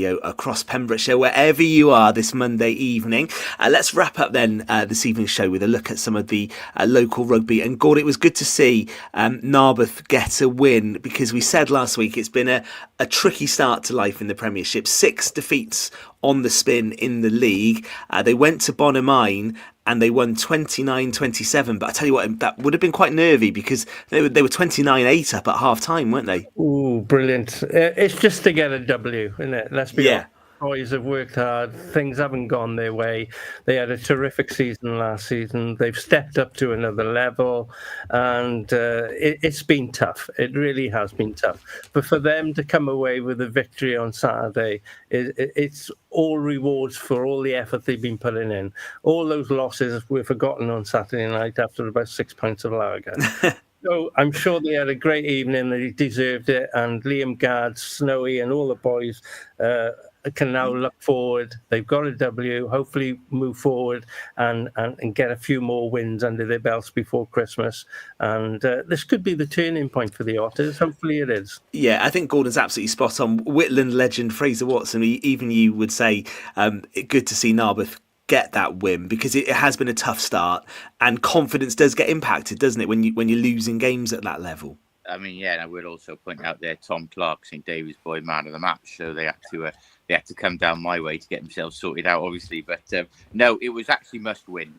radio across Pembrokeshire, wherever you are this Monday evening. Let's wrap up then this evening's show with a look at some of the local rugby. And Gord, it was good to see Narberth get a win, because we said last week it's been a tricky start to life in the Premiership. 6 defeats on the spin in the league. They went to Bonamine and they won 29-27. But I tell you what, that would have been quite nervy, because they were 29-8 up at half time, weren't they? Ooh, brilliant. It's just to get a W, isn't it? Let's be honest. Boys have worked hard. Things haven't gone their way. They had a terrific season last season. They've stepped up to another level, and it's been tough. It really has been tough. But for them to come away with a victory on Saturday, it's all rewards for all the effort they've been putting in. All those losses were forgotten on Saturday night after about 6 pints of lager. So I'm sure they had a great evening. They deserved it. And Liam Gard, Snowy, and all the boys can now look forward. They've got a W, hopefully move forward and get a few more wins under their belts before Christmas. And this could be the turning point for the Otters. Hopefully it is. Yeah, I think Gordon's absolutely spot on. Whitland legend Fraser Watson, even you would say good to see Narberth get that win, because it has been a tough start, and confidence does get impacted, doesn't it, when you're losing games at that level. I mean, yeah, and I would also point out there Tom Clark, St David's boy, man of the match. So they had to come down my way to get themselves sorted out, obviously. But no, it was actually must win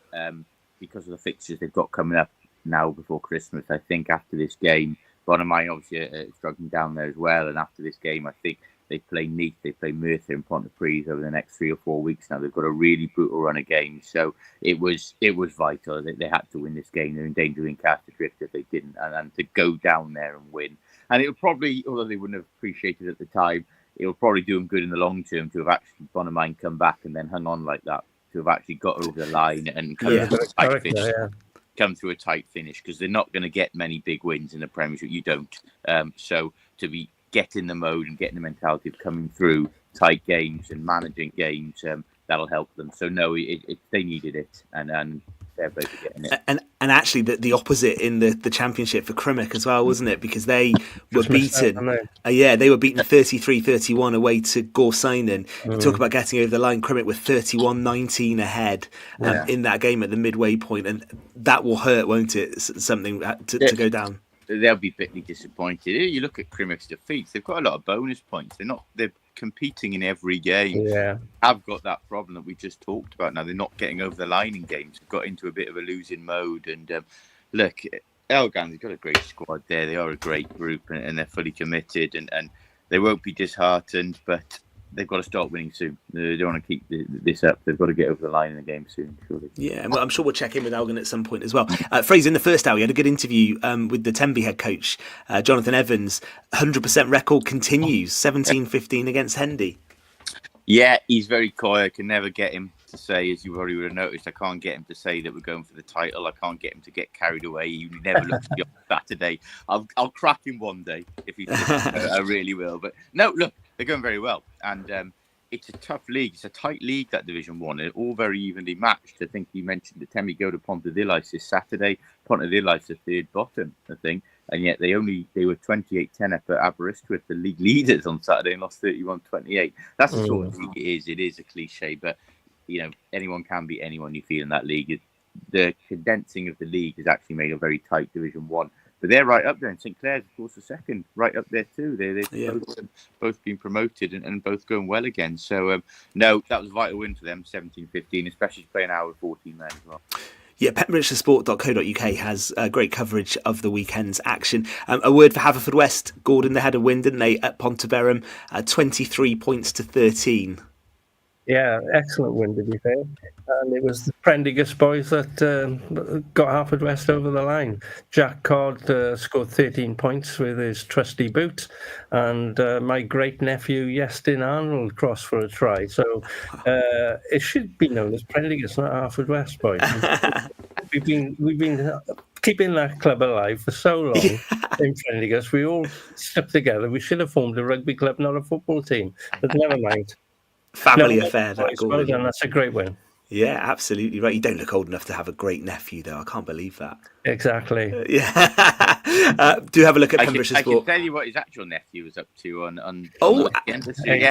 because of the fixtures they've got coming up now before Christmas. I think after this game, Bonamine obviously struggling down there as well. And after this game, I think they play Neath, they play Merthyr and Pontypridd over the next 3 or 4 weeks now. They've got a really brutal run of games. So it was vital. They had to win this game. They're in danger of being cast adrift if they didn't. And to go down there and win. And it would probably, although they wouldn't have appreciated it at the time, it will probably do them good in the long term to have actually Bonamine come back and then hung on like that, to have actually got over the line and come through a tight finish. Yeah. Come through a tight finish, because they're not going to get many big wins in the Premiership. You don't. So to be getting the mode and getting the mentality of coming through tight games and managing games, that'll help them. So no, they needed it, and they're both getting it. And actually, the opposite in the Championship for Crimmock as well, wasn't it? Because they were beaten. They were beaten 33-31 away to Gorseinen. Talk about getting over the line. Crimmock were 31-19 ahead in that game at the midway point, and that will hurt, won't it? Something to go down. They'll be bitterly disappointed. You look at Crimmock's defeats; they've got a lot of bonus points. They're competing in every game. Yeah, have got that problem that we just talked about. Now they're not getting over the line in games. They've got into a bit of a losing mode. And look, Elgan's got a great squad there. They are a great group, and they're fully committed. And they won't be disheartened, but they've got to start winning soon. They don't want to keep this up. They've got to get over the line in the game soon, surely. Yeah, well, I'm sure we'll check in with Elgin at some point as well. Fraser, in the first hour, we had a good interview with the Tenby head coach, Jonathan Evans. 100% record continues, 17-15 against Hendy. Yeah, he's very coy. I can never get him to say, as you already would have noticed, I can't get him to say that we're going for the title. I can't get him to get carried away. He never looks beyond Saturday. I'll crack him one day if he does. I really will. But no, look, they're going very well. And it's a tough league. It's a tight league, that Division 1. They're all very evenly matched. I think you mentioned that Tenby go to Pontarddulais this Saturday. Pontarddulais are third bottom, I think. And yet they were 28-10 up at Aberystwyth, the league leaders, on Saturday, and lost 31-28. That's the sort of league it is. It is a cliche, but anyone can beat anyone you feel in that league. The condensing of the league has actually made a very tight Division 1. But they're right up there, and St Clair's, of course, the second, right up there too. They've both been promoted and both going well again. So, no, that was a vital win for them, 17-15, especially playing an hour with 14 men as well. Yeah, pembrokeshiresport.co.uk has great coverage of the weekend's action. A word for Haverfordwest. Gordon, they had a win, didn't they, at Ponteverum, 23 points to 13. Yeah, excellent win, to be fair. And it was the Prendergast boys that got Haverfordwest over the line. Jack Codd scored 13 points with his trusty boot, and my great-nephew, Iestyn Arnold, crossed for a try. So it should be known as Prendergast, not Haverfordwest boys. We've been keeping that club alive for so long in Prendergast. We all stuck together. We should have formed a rugby club, not a football team. But never mind. Family affair, that Well done. That's a great win. Yeah, absolutely right. You don't look old enough to have a great nephew, though. I can't believe that. Exactly. Do have a look at I Pembrokeshire can Sport. tell you what his actual nephew was up to on Oh, the weekend. Hey,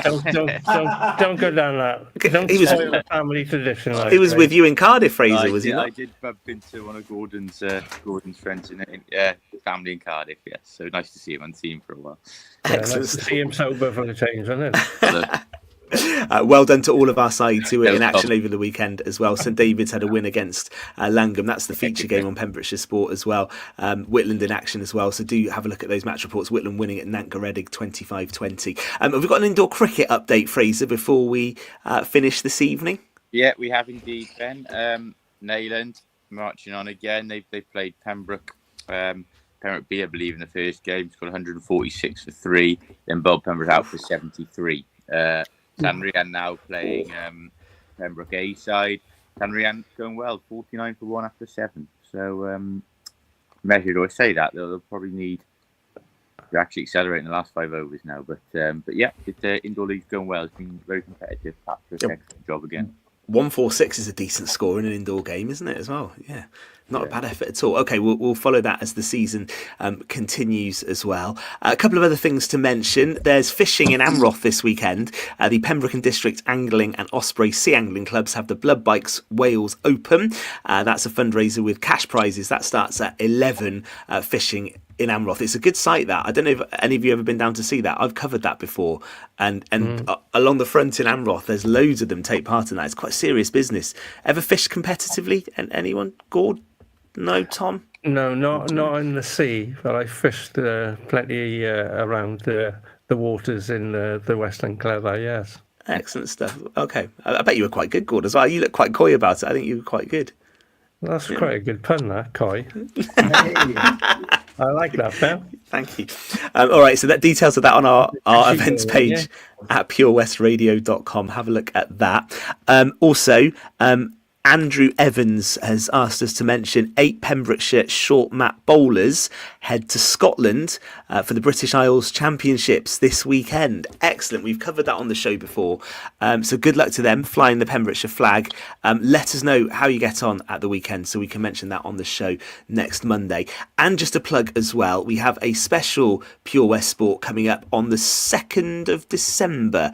don't go down that. Don't spoil the family tradition. He was with you in Cardiff, Fraser, I was he did, not? I did bump into one of Gordon's friends in family in Cardiff. Yes, so nice to see him. I haven't seen him for a while. Excellent Nice to see him sober for a change, isn't it? Well done to all of our side who were No in action problem. over the weekend as well. St David's had a win against Langham. That's the feature game on Pembrokeshire Sport as well. Whitland in action as well. So do have a look at those match reports. Whitland winning at Nantgaredig 25-20. Have we got an indoor cricket update, Fraser, before we finish this evening? Yeah, we have indeed, Ben. Neyland marching on again. They played Pembroke. Pembroke B, I believe, in the first game. Scored 146 for 3. Then Bob Pembroke out for 73. Tanrian now playing Pembroke A side. Tanrian going well, 49 for 1 after 7. So measured. I say that they'll probably need to actually accelerate in the last 5 overs now. But yeah, the indoor league's going well. It's been very competitive. Patrick, excellent job again. 146 is a decent score in an indoor game, isn't it, as well? Yeah, not a bad effort at all. Okay, we'll follow that as the season continues as well. A couple of other things to mention. There's fishing in Amroth this weekend. The Pembroke and District Angling and Osprey Sea Angling Clubs have the Blood Bikes Wales Open. That's a fundraiser with cash prizes. That starts at 11 fishing in Amroth. It's a good site, that. I don't know if any of you have ever been down to see that. I've covered that before. And along the front in Amroth, there's loads of them take part in that. It's quite serious business. Ever fished competitively? And anyone? Gord? No, Tom? No, not in the sea, but I fished plenty around the waters in the Western Clever, yes. Excellent stuff. Okay. I bet you were quite good, Gord, as well. You look quite coy about it. I think you were quite good. That's quite a good pun, that, coy. I like that, Ben. Thank you. All right, so that details of that on our events page at purewestradio.com. Have a look at that. Also, Andrew Evans has asked us to mention 8 Pembrokeshire short mat bowlers head to Scotland for the British Isles Championships this weekend. Excellent. We've covered that on the show before. So good luck to them flying the Pembrokeshire flag. Let us know how you get on at the weekend so we can mention that on the show next Monday. And just a plug as well, we have a special Pure West Sport coming up on the 2nd of December,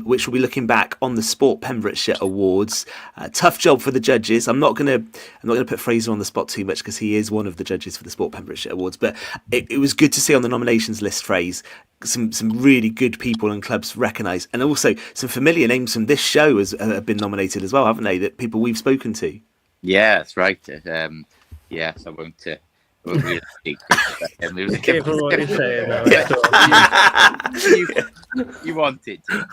which will be looking back on the Sport Pembrokeshire Awards. Tough job for the judges. I'm not going to put Fraser on the spot too much because he is one of the judges for the Sport Pembrokeshire Awards, but it was good to see on the nominations list, Fraser, some really good people and clubs recognised, and also some familiar names from this show have been nominated as well, haven't they? That people we've spoken to. Yeah, that's right. Yes, I won't really speak. Be careful what you say. You want it to.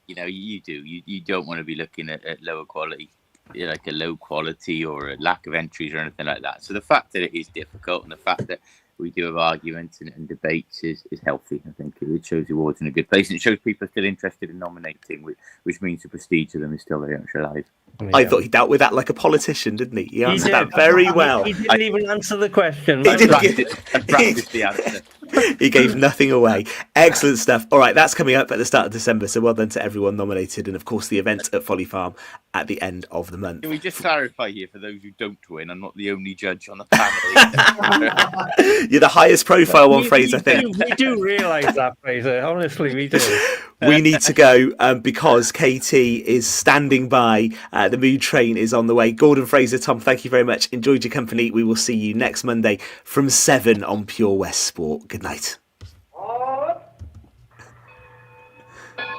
You do. You don't want to be looking at lower quality, like a low quality or a lack of entries or anything like that. So the fact that it is difficult and the fact that we do have arguments and debates is healthy. I think it shows the awards in a good place, and it shows people are still interested in nominating, which means the prestige of them is still very much alive. Yeah. I thought he dealt with that like a politician, didn't he? He answered that very well. He didn't even answer the question. He didn't practiced the answer. He gave nothing away. Excellent stuff. All right, that's coming up at the start of December, so well done to everyone nominated, and of course the event at Folly Farm at the end of the month. Can we just clarify here for those who don't win, I'm not the only judge on the panel. You're the highest profile one, Fraser, I think. We do realise that, Fraser. Honestly, we do. We need to go because Katie is standing by. The mood train is on the way. Gordon, Fraser, Tom, thank you very much. Enjoyed your company. We will see you next Monday from 7 on Pure West Sport. Good night.